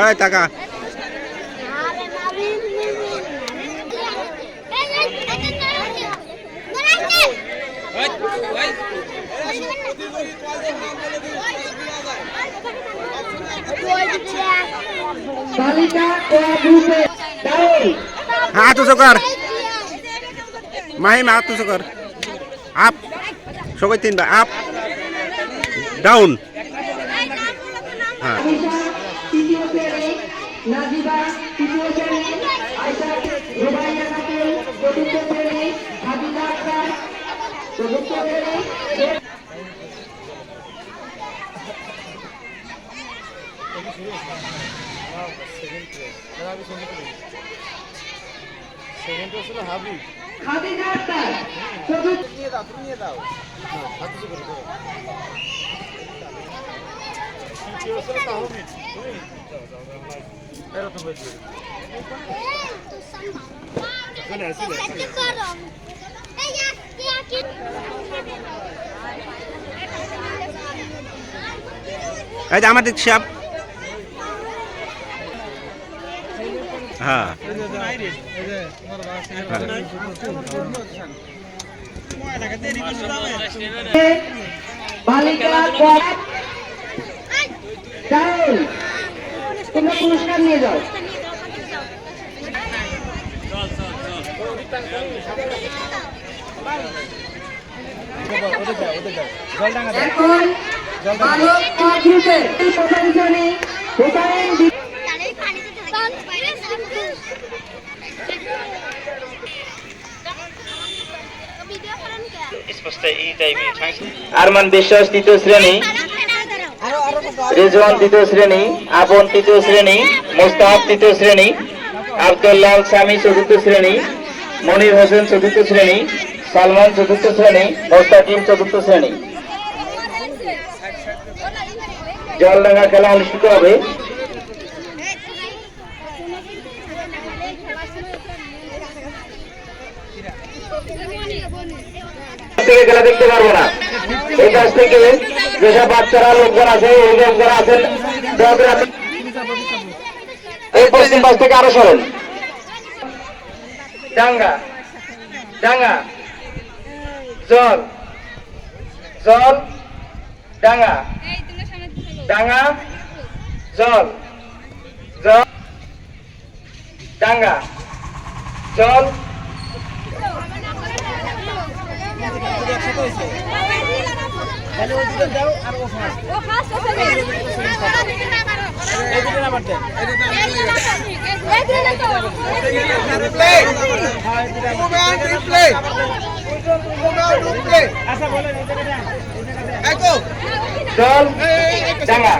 এই টাকা हाथ उचो कर माहिम हाथ उचो कर আপ সবাই তিনবার আপ ডাউন হ্যাঁ সেকেন্ড ছিল হাবি খাদিজা আক্তার নিয়ে দাও তুমি নিয়ে দাও হাত কিছু করে দাও কি ছিল তাহমি তুমি এরা তো বলছি চলে আসলে এই যে আমাদের সাপ হ্যাঁ বালিকা তোমরা পুরস্কার নিয়ে যাও এখন বালক গ্রুপের প্রথম শ্রেণী হুসাইন আরমান বিশ্বাস তৃতীয় শ্রেণী, রেজওয়ান তৃতীয় শ্রেণী, আপন তৃতীয় শ্রেণী, মোস্তাফ তৃতীয় শ্রেণী, আব্দুল্লাহ সামি চতুর্থ শ্রেণী, মনির হোসেন চতুর্থ শ্রেণী, সালমান চতুর্থ শ্রেণী, মোস্তাকিম চতুর্থ শ্রেণী। জলডাঙ্গা খেলা অনুষ্ঠিত হবে। খেলা দেখতে পারবো না, এই কাছ থেকে যেসব বাচ্চারা লোকজন আছে এই লোকজন আছেন এই পশ্চিম পাশ থেকে আরো সরেন। ডাঙ্গা ডাঙ্গা জল জল ডাঙ্গা ডাঙ্গা জল জল ডাঙ্গা জল জল ডাঙ্গা